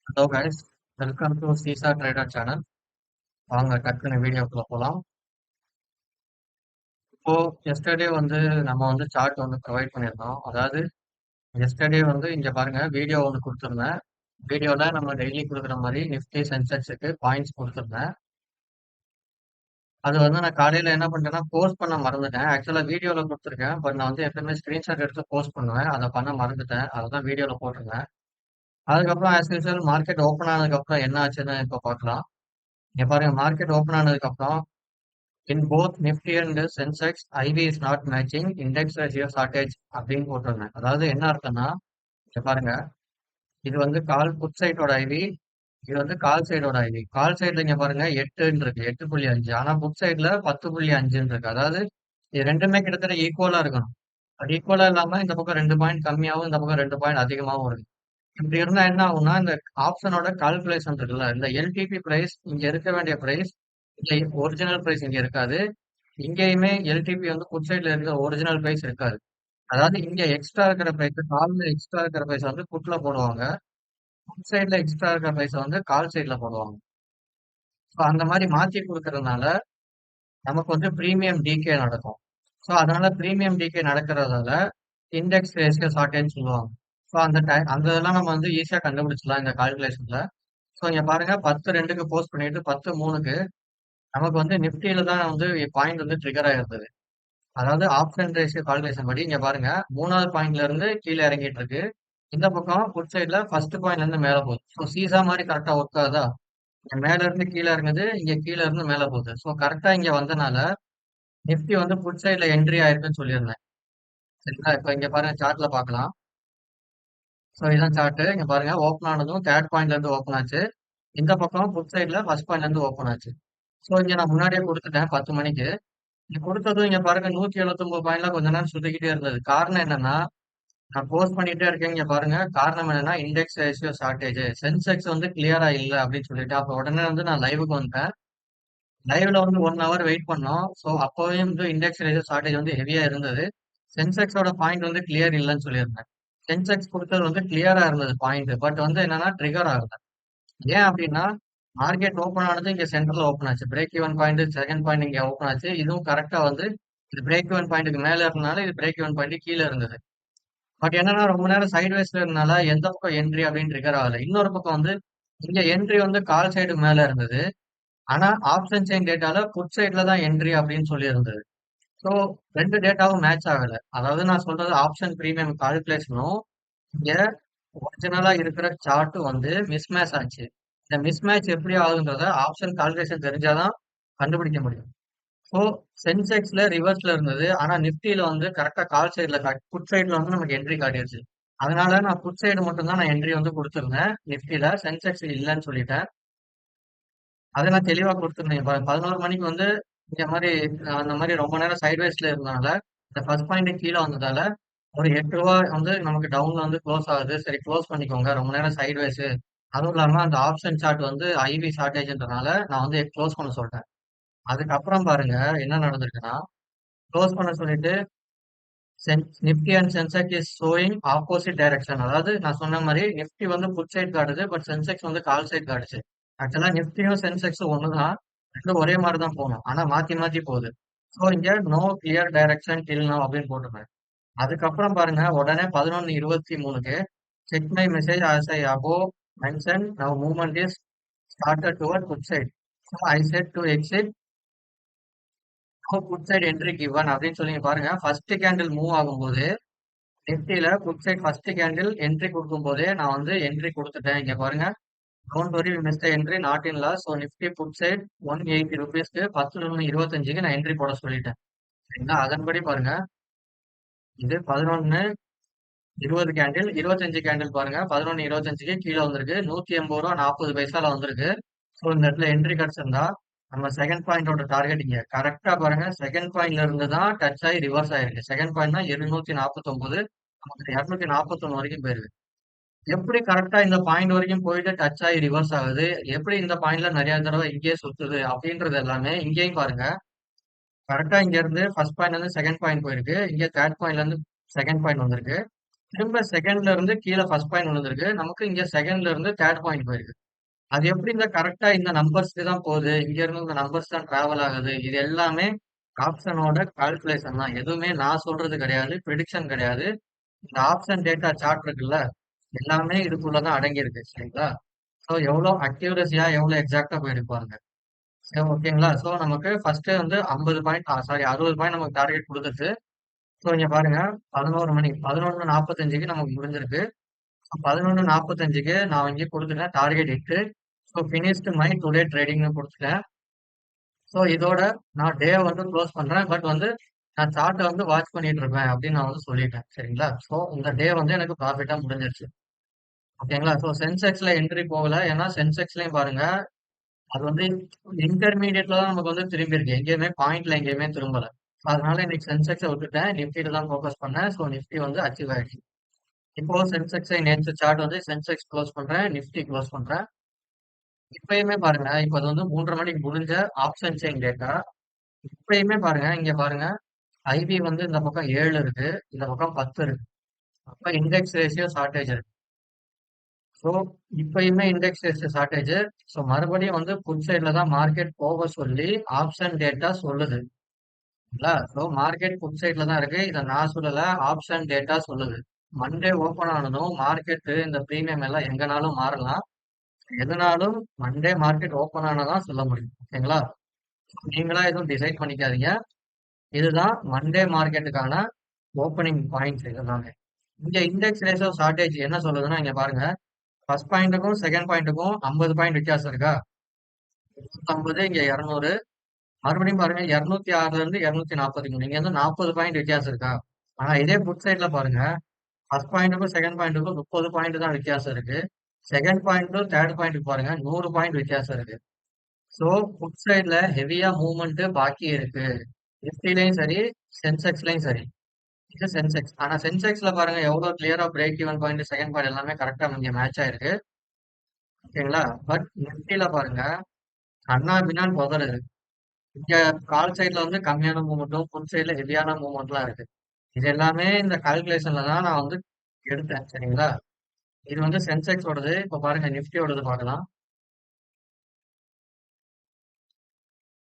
Hello guys, welcome to seesaw trader channel. வாங்க டக்குன்னு வீடியோக்குள்ள போகலாம். இப்போ எஸ்டர்டே வந்து நம்ம வந்து சார்ட் வந்து ப்ரொவைட் பண்ணியிருந்தோம். அதாவது எஸ்டர்டே வந்து இங்க பாருங்க வீடியோ ஒன்று கொடுத்துருந்தேன். வீடியோல நம்ம டெய்லி கொடுக்குற மாதிரி நிஃப்டி சென்செக்ஸுக்கு பாயிண்ட்ஸ் கொடுத்துருந்தேன். அது வந்து நான் காலையில என்ன பண்ணிட்டேன்னா போஸ்ட் பண்ண மறந்துட்டேன். ஆக்சுவலா வீடியோல கொடுத்துருக்கேன். பட் நான் வந்து எப்பவுமே ஸ்கிரீன்ஷாட் எடுத்து போஸ்ட் பண்ணுவேன். அதை பண்ண மறந்துட்டேன். அதுதான் வீடியோல போட்டிருந்தேன். அதுக்கப்புறம் ஆஸ் யூஸ்வல் மார்க்கெட் ஓப்பன் ஆனதுக்கப்புறம் என்ன ஆச்சுன்னு இப்போ பார்க்கலாம். இங்க பாருங்க மார்க்கெட் ஓப்பன் ஆனதுக்கப்புறம் in both Nifty and Sensex, IV is not matching index ratio shortage அப்படின்னு போட்டிருந்தேன். அதாவது என்ன அர்த்தம்னா, இங்க பாருங்க இது வந்து கால் புட் சைடோட ஐவி, இது வந்து கால் சைடோட ஐவி. கால் சைடுல இங்க பாருங்க 8 இருக்கு, 8.5. ஆனா புட் சைடுல 10.5 இருக்கு. அதாவது இது ரெண்டுமே கிட்டத்தட்ட ஈக்குவலா இருக்கணும். அது ஈக்குவலா இல்லாம இந்த பக்கம் 2 பாயிண்ட் கம்மியாகவும் இந்த பக்கம் 2 பாயிண்ட் அதிகமாகவும் இருக்கு. இப்படி இருந்தா என்ன ஆகும்னா, இந்த ஆப்ஷனோட கால்குலேஷன் இருக்குல்ல, இந்த எல்டிபி பிரைஸ் இங்க இருக்க வேண்டிய பிரைஸ், இங்க ஒரிஜினல் பிரைஸ் இங்க இருக்காது. இங்கேயுமே எல்டிபி வந்து புட் சைட்ல இருக்கிற ஒரிஜினல் பிரைஸ் இருக்காது. அதாவது இங்க எக்ஸ்ட்ரா இருக்கிற பிரைஸ், கால்ல எக்ஸ்ட்ரா இருக்கிற பிரைஸ் வந்து புட்ல போடுவாங்க. புட் சைட்ல எக்ஸ்ட்ரா இருக்கிற பிரைஸ் வந்து கால் சைட்ல போடுவாங்க. ஸோ அந்த மாதிரி மாத்தி கொடுக்கறதுனால நமக்கு வந்து பிரீமியம் டிகே நடக்கும். ஸோ அதனால பிரீமியம் டிகே நடக்கிறதால இண்டெக்ஸ் ரேஷியோ ஷார்ட்டேஜ் சொல்லுவாங்க. ஸோ அந்த இதெல்லாம் நம்ம வந்து ஈஸியா கண்டுபிடிச்சிடலாம் இந்த கால்குலேஷன்ல. ஸோ இங்க பாருங்க 10.2க்கு போஸ்ட் பண்ணிட்டு 10.3க்கு நமக்கு வந்து நிப்டியில தான் வந்து பாயிண்ட் வந்து ட்ரிகர் ஆயிருந்தது. அதாவது ஆப்ஷன் ரேஷியோ கால்குலேஷன் படி இங்க பாருங்க 3வது பாயிண்ட்ல இருந்து கீழே இறங்கிட்டு இருக்கு. இந்த பக்கம் புட் சைட்ல ஃபர்ஸ்ட் பாயிண்ட்ல இருந்து மேல போகுது. ஸோ சீசா மாதிரி கரெக்டா ஒர்க் ஆகுதா? இங்க மேல இருந்து கீழே இறங்குது, இங்க கீழே இருந்து மேல போகுது. ஸோ கரெக்டா இங்க வந்தனால நிப்டி வந்து புட் சைட்ல என்ட்ரி ஆயிருக்குன்னு சொல்லியிருந்தேன். சரிங்களா? இப்ப இங்க பாருங்க சார்ட்ல பார்க்கலாம். ஸோ இதான் சார்ட். இங்க பாருங்க ஓப்பன் ஆனதும் தேர்ட் பாயிண்ட்ல இருந்து ஓப்பன் ஆச்சு. இந்த பக்கம் புட் சைட்ல ஃபர்ஸ்ட் பாயிண்ட்ல இருந்து ஓப்பன் ஆச்சு. ஸோ இங்க நான் முன்னாடியே கொடுத்துட்டேன் 10 மணிக்கு. இங்க கொடுத்ததும் இங்க பாருங்க 179 பாயிண்ட்ல கொஞ்ச நேரம் சுத்திக்கிட்டே இருந்தது. காரணம் என்னன்னா, நான் போஸ்ட் பண்ணிட்டே இருக்கேன். இங்க பாருங்க காரணம் என்னன்னா இண்டெக்ஸ் ரேஷியோ ஷார்டேஜ். சென்செக்ஸ் வந்து கிளியரா இல்ல அப்படின்னு சொல்லிட்டு அப்ப உடனே வந்து நான் லைவுக்கு வந்துட்டேன். லைவ்ல வந்து 1 ஹவர் வெயிட் பண்ணோம். ஸோ அப்பவே வந்து இண்டெக்ஸ் ரேஷியோ ஷார்டேஜ் வந்து ஹெவியா இருந்தது. சென்செக்ஸோட பாயிண்ட் வந்து கிளியர் இல்லைன்னு சொல்லியிருந்தேன். சென்செக்ஸ் கொடுத்தது வந்து கிளியரா இருந்தது பாயிண்ட். பட் வந்து என்னன்னா ட்ரிகர் ஆகல. ஏன் அப்படின்னா மார்க்கெட் ஓப்பன் ஆனது இங்க சென்டர்ல ஓப்பன் ஆச்சு. Break even point second point இங்க ஓப்பன் ஆச்சு. இதுவும் கரெக்டா வந்து இது பிரேக் ஈவன் பாயிண்ட்டுக்கு மேல இருந்தனால இது பிரேக் ஈவன் பாயிண்ட் கீழே இருந்தது. பட் என்னன்னா ரொம்ப நேரம் சைட்வேஸ்ல இருந்தனால எந்த பக்கம் என்ட்ரி அப்படின்னு ட்ரிகர் ஆகல. இன்னொரு பக்கம் வந்து இங்க என்ட்ரி வந்து கால் சைடு மேல இருந்தது. ஆனா ஆப்ஷன் செயின் டேட்டால புட் சைட்ல தான் என்ட்ரி அப்படின்னு சொல்லி இருந்தது. ஸோ ரெண்டு டேட்டாவும் மேட்ச் ஆகல. அதாவது நான் சொல்றது ஆப்ஷன் பிரீமியம் கால்குலேஷனும் இங்க ஒரிஜினலா இருக்கிற சார்ட்டும் வந்து மிஸ்மேட்ச் ஆச்சு. இந்த மிஸ்மேட்ச் எப்படி ஆகுதுன்றத ஆப்ஷன் கால்குலேஷன் தெரிஞ்சாதான் கண்டுபிடிக்க முடியும். ஸோ சென்செக்ஸ்ல ரிவர்ஸ்ல இருந்தது. ஆனா நிப்டியில வந்து கரெக்டா கால் சைட்ல புட் சைட்ல வந்து நமக்கு என்ட்ரி காட்டிடுச்சு. அதனால நான் புட் சைடு மட்டும் தான் நான் என்ட்ரி வந்து கொடுத்துருந்தேன். நிப்டியில சென்செக்ஸ் இல்லைன்னு சொல்லிட்டேன். அதை நான் தெளிவா கொடுத்துருந்தேன். 11 மணிக்கு வந்து இந்த மாதிரி அந்த மாதிரி ரொம்ப நேரம் சைட்வேஸ்ல இருந்தனால இந்த ஃபர்ஸ்ட் பாயிண்ட் கீழே வந்ததால ஒரு 8 ரூபா வந்து நமக்கு டவுன்ல வந்து க்ளோஸ் ஆகுது. சரி க்ளோஸ் பண்ணிக்கோங்க. ரொம்ப நேரம் சைட்வேஸ். அதுவும் இல்லாம அந்த ஆப்ஷன் சார்ட் வந்து ஐவி ஷார்டேஜ்ன்றனால நான் வந்து க்ளோஸ் பண்ண சொல்லிட்டேன். அதுக்கப்புறம் பாருங்க என்ன நடந்திருக்குன்னா, க்ளோஸ் பண்ண சொல்லிட்டு Nifty and Sensex is showing opposite direction. அதாவது நான் சொன்ன மாதிரி நிப்டி வந்து புட் சைட் காட்டுது, பட் சென்செக்ஸ் வந்து கால் சைட் காட்டுச்சு. ஆக்சுவலா நிப்டியும் சென்செக்ஸும் ஒண்ணுதான். ரெண்டும் ஒரே மாதிரி தான் போகணும். ஆனா மாத்தி மாத்தி போகுது. ஸோ இங்க no clear direction till now அப்படின்னு போட்டிருப்பேன். அதுக்கப்புறம் பாருங்க உடனே 11:23க்கு check my message as I above mentioned now movement is started toward put side. So I said to exit now put side entry given அப்படின்னு சொல்லி பாருங்க ஃபர்ஸ்ட் கேண்டில் மூவ் ஆகும்போது நிஃப்டியில put side first candle entry கொடுக்கும் போதே நான் வந்து entry கொடுத்துட்டேன். இங்க பாருங்க don't worry miss the entry not in loss. So nifty put side 180 ருபீஸ்க்கு 11:25க்கு நான் என்ட்ரி போட சொல்லிட்டேன். சரிங்களா? அதன்படி பாருங்க இது 11:20 கேண்டில் 25 கேண்டில் பாருங்க 11:25க்கு கீழே வந்திருக்கு. 180 ரூபா 40 பைசால வந்திருக்கு. ஸோ இந்த இடத்துல என்ட்ரி கிடைச்சிருந்தா நம்ம செகண்ட் பாயிண்டோட டார்கெட் இங்க கரெக்டா பாருங்க செகண்ட் பாயிண்ட்ல இருந்து தான் டச் ஆகி ரிவர்ஸ் ஆயிருக்கு. செகண்ட் பாயிண்ட் தான் 249, நமக்கு 241 வரைக்கும் போயிருக்கு. எப்படி கரெக்டா இந்த பாயிண்ட் வரைக்கும் போயிட்டு டச் ஆகி ரிவர்ஸ் ஆகுது, எப்படி இந்த பாயிண்ட்ல நிறைய தடவை இங்கேயே சுத்துது அப்படின்றது எல்லாமே இங்கேயும் பாருங்க. கரெக்டா இங்க இருந்து ஃபர்ஸ்ட் பாயிண்ட்ல இருந்து செகண்ட் பாயிண்ட் போயிருக்கு. இங்க தேர்ட் பாயிண்ட்ல இருந்து செகண்ட் பாயிண்ட் வந்திருக்கு. திரும்ப செகண்ட்ல இருந்து கீழ ஃபர்ஸ்ட் பாயிண்ட் விழுந்திருக்கு. நமக்கு இங்க செகண்ட்ல இருந்து தேர்ட் பாயிண்ட் போயிருக்கு. அது எப்படி இந்த கரெக்ட்டா இந்த நம்பர்ஸ்க்கு தான் போகுது. இங்க இருந்து இந்த நம்பர்ஸ் தான் டிராவல் ஆகுது. இது எல்லாமே ஆப்ஷனோட கால்குலேஷன் தான். எதுவுமே நான் சொல்றது கிடையாது. பிரிடிக்ஷன் கிடையாது. இந்த ஆப்ஷன் டேட்டா சார்ட் இருக்குல்ல, எல்லாமே இதுக்குள்ள தான் அடங்கியிருக்கு. சரிங்களா? ஸோ எவ்வளோ அக்யூரஸியா, எவ்வளோ எக்ஸாக்ட்டா போயிருக்கு பாருங்க. சரி ஓகேங்களா? ஸோ நமக்கு ஃபர்ஸ்ட்டு வந்து 50 பாயிண்ட் சாரி 60 பாயிண்ட் நமக்கு டார்கெட் குடுத்துருச்சு. ஸோ இங்க பாருங்க 11 மணி 11:45க்கு நமக்கு முடிஞ்சிருக்கு. 11:45க்கு நான் இங்க குடுத்துட்டேன் target hit. So finished my today ட்ரேடிங்ன்னு குடுத்துட்டேன். ஸோ இதோட நான் டே வந்து க்ளோஸ் பண்றேன். பட் வந்து நான் சார்ட்ட வந்து வாட்ச் பண்ணிட்டு இருப்பேன் அப்படின்னு நான் வந்து சொல்லிட்டேன். சரிங்களா? ஸோ இந்த டே வந்து எனக்கு ப்ராஃபிட்டா முடிஞ்சிருச்சு. ஓகேங்களா? ஸோ சென்செக்ஸ்ல என்ட்ரி போகல. ஏன்னா சென்செக்ஸ்லயும் பாருங்க, அது வந்து இன்டர்மீடியட்ல தான் நமக்கு வந்து திரும்பியிருக்கு. எங்கேயுமே பாயிண்ட்ல எங்கேயுமே திரும்பல. அதனால இன்னைக்கு சென்செக்ஸ விட்டுட்டேன். நிஃப்டில தான் ஃபோக்கஸ் பண்ணேன். ஸோ நிஃப்டி வந்து அச்சீவ் ஆயிடுச்சு. இப்போ சென்செக்ஸை நேற்று சார்ட் வந்து சென்செக்ஸ் க்ளோஸ் பண்றேன். நிஃப்டி க்ளோஸ் பண்றேன். இப்பயுமே பாருங்க, இப்ப அது வந்து 3:30 மணிக்கு முடிஞ்ச ஆப்ஷன் செயின் டேட்டா. இப்பயுமே பாருங்க, இங்க பாருங்க. ஐபி வந்து இந்த பக்கம் 7 இருக்கு. இந்த பக்கம் 10 இருக்கு. அப்ப இண்டெக்ஸ் ரேஷியோ ஷார்டேஜ் இருக்கு. ஸோ இப்பயுமே இண்டெக்ஸ் ரேஷியோ ஷார்டேஜ். ஸோ மறுபடியும் வந்து புட் சைட்ல தான் மார்க்கெட் போக சொல்லி ஆப்ஷன் டேட்டா சொல்லுது. ஸோ மார்க்கெட் புட் சைட்ல தான் இருக்கு. இதை நான் சொல்லல. ஆப்ஷன் டேட்டா சொல்லுது. மண்டே ஓபன் ஆனதும் மார்க்கெட் இந்த பிரீமியம் எல்லாம் எங்கனாலும் மாறலாம். எதுனாலும் மண்டே மார்க்கெட் ஓபன் ஆனதான் சொல்ல முடியும். ஓகேங்களா? நீங்களா எதுவும் டிசைட் பண்ணிக்காதீங்க. இதுதான் மண்டே மார்க்கெட்டுக்கான ஓப்பனிங் பாயிண்ட்ஸ் இதெல்லாமே. இங்க இண்டெக்ஸ் ரேஷியோ ஷார்டேஜ் என்ன சொல்லுதுன்னா, இங்க பாருங்க. ஃபர்ஸ்ட் பாயிண்ட்டுக்கும் செகண்ட் பாயிண்ட்டுக்கும் 50 பாயிண்ட் வித்தியாசம் இருக்கா? 250 இங்க 200. மறுபடியும் பாருங்க 206ல இருந்து 243. இங்க வந்து 40 பாயிண்ட் வித்தியாசம் இருக்கா? ஆனா இதே புட் சைட்ல பாருங்க. ஃபர்ஸ்ட் பாயிண்ட்டுக்கும் செகண்ட் பாயிண்ட்டுக்கும் 30 பாயிண்ட் தான் வித்தியாசம் இருக்கு. செகண்ட் பாயிண்ட்டும் தேர்ட் பாயிண்ட்டுக்கு பாருங்க 100 பாயிண்ட் வித்தியாசம் இருக்கு. சோ புட் சைட்ல ஹெவியா மூவ்மெண்ட் பாக்கி இருக்கு. நிஃப்டிலயும் சரி, சென்செக்ஸ்லயும் சரி. இது சென்செக்ஸ். ஆனா சென்செக்ஸ்ல பாருங்க எவ்வளவு கிளியரா break even point, second point எல்லாமே கரெக்டா இங்க மேட்ச் ஆயிருக்கு. ஓகேங்களா? பட் நிஃப்டில பாருங்க கண்ணா பின்னான்னு உதறுது. இங்க கால் சைட்ல வந்து கம்மியான மூவ்மெண்ட்டும், புட் சைட்ல ஹெவியான மூவ்மெண்ட்லாம் இருக்கு. இது எல்லாமே இந்த கால்குலேஷன்ல தான் நான் வந்து எடுத்தேன். சரிங்களா? இது வந்து சென்செக்ஸோடது. இப்ப பாருங்க நிஃப்டியோடது பார்க்கலாம்.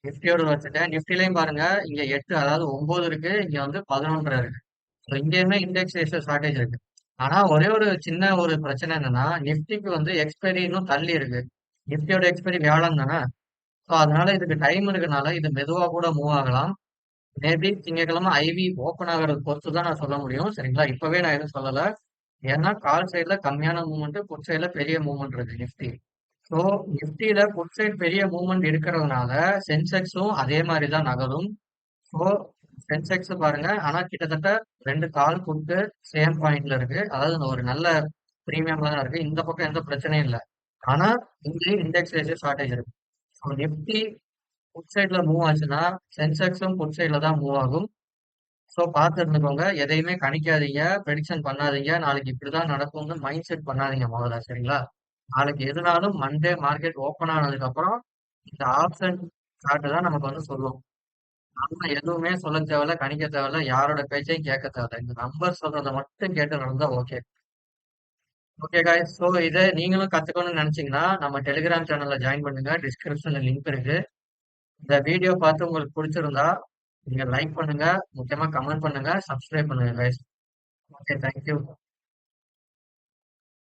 நிஃப்டியோட வச்சுட்டேன். நிஃப்டிலையும் பாருங்க இங்க 8 அதாவது 9 இருக்கு. இங்க வந்து 11 இருக்கு. ஸோ இங்கேயுமே இண்டெக்ஸ் ரேஷியோ ஷார்டேஜ் இருக்கு. ஆனா ஒரே ஒரு சின்ன ஒரு பிரச்சனை என்னன்னா, நிஃப்டிக்கு வந்து எக்ஸ்பைரி இன்னும் தள்ளி இருக்கு. நிஃப்டியோட எக்ஸ்பைரி வியாழன் தானே. ஸோ அதனால இதுக்கு டைம் இருக்கனால இது மெதுவா கூட மூவ் ஆகலாம். மேபி திங்கட்கிழமை ஐவி ஓப்பன் ஆகுறது பொறுத்து தான் நான் சொல்ல முடியும். சரிங்களா? இப்பவே நான் எதுவும் சொல்லல. ஏன்னா கால் சைடுல கம்மியான மூவ்மெண்ட், புட் சைடுல பெரிய மூவ்மெண்ட் இருக்கு நிஃப்டி. ஸோ நிஃப்டியில புட் சைடு பெரிய மூவ்மெண்ட் இருக்கிறதுனால சென்செக்ஸும் அதே மாதிரி தான் நகரும். ஸோ சென்செக்ஸ் பாருங்க. ஆனா கிட்டத்தட்ட 2 கால் புட்டு சேம் பாயிண்ட்ல இருக்கு. அதாவது இந்த ஒரு நல்ல பிரீமியம்ல தான் இருக்கு. இந்த பக்கம் எந்த பிரச்சனையும் இல்ல. ஆனா இங்கேயும் இண்டெக்ஸ் ரேஷியோ ஷார்டேஜ் இருக்கு. ஸோ நிஃப்டி புட் சைட்ல மூவ் ஆச்சுன்னா சென்செக்ஸும் புட் சைட்ல தான் மூவ் ஆகும். ஸோ பார்த்து இருந்துக்கோங்க. எதையுமே கணிக்காதீங்க, ப்ரெடிக்ஷன் பண்ணாதீங்க. நாளைக்கு இப்படிதான் நடக்கும்னு மைண்ட் செட் பண்ணாதீங்க முதல்ல. சரிங்களா? நாளைக்கு எதுனாலும் மண்டே மார்க்கெட் ஓப்பன் ஆனதுக்கு அப்புறம் இந்த ஆப்ஷன் சார்ட் தான் நமக்கு வந்து சொல்லும். நம்ம எதுவுமே சொல்ல தேவையில்ல, கணிக்க தேவையில்ல, யாரோட பேச்சையும் கேட்க தேவையில்ல. இந்த நம்பர் சொல்றத மட்டும் கேட்டு நடந்தா ஓகே. Okay guys. ஸோ இதை நீங்களும் கத்துக்கணும்னு நினைச்சீங்கன்னா நம்ம டெலிகிராம் சேனல்ல ஜாயின் பண்ணுங்க. டிஸ்கிரிப்ஷன்ல லிங்க் இருக்கு. இந்த வீடியோ பார்த்து உங்களுக்கு பிடிச்சிருந்தா நீங்க லைக் பண்ணுங்க, முக்கியமா கமெண்ட் பண்ணுங்க, சப்ஸ்கிரைப் பண்ணுங்க guys. Okay, thank you.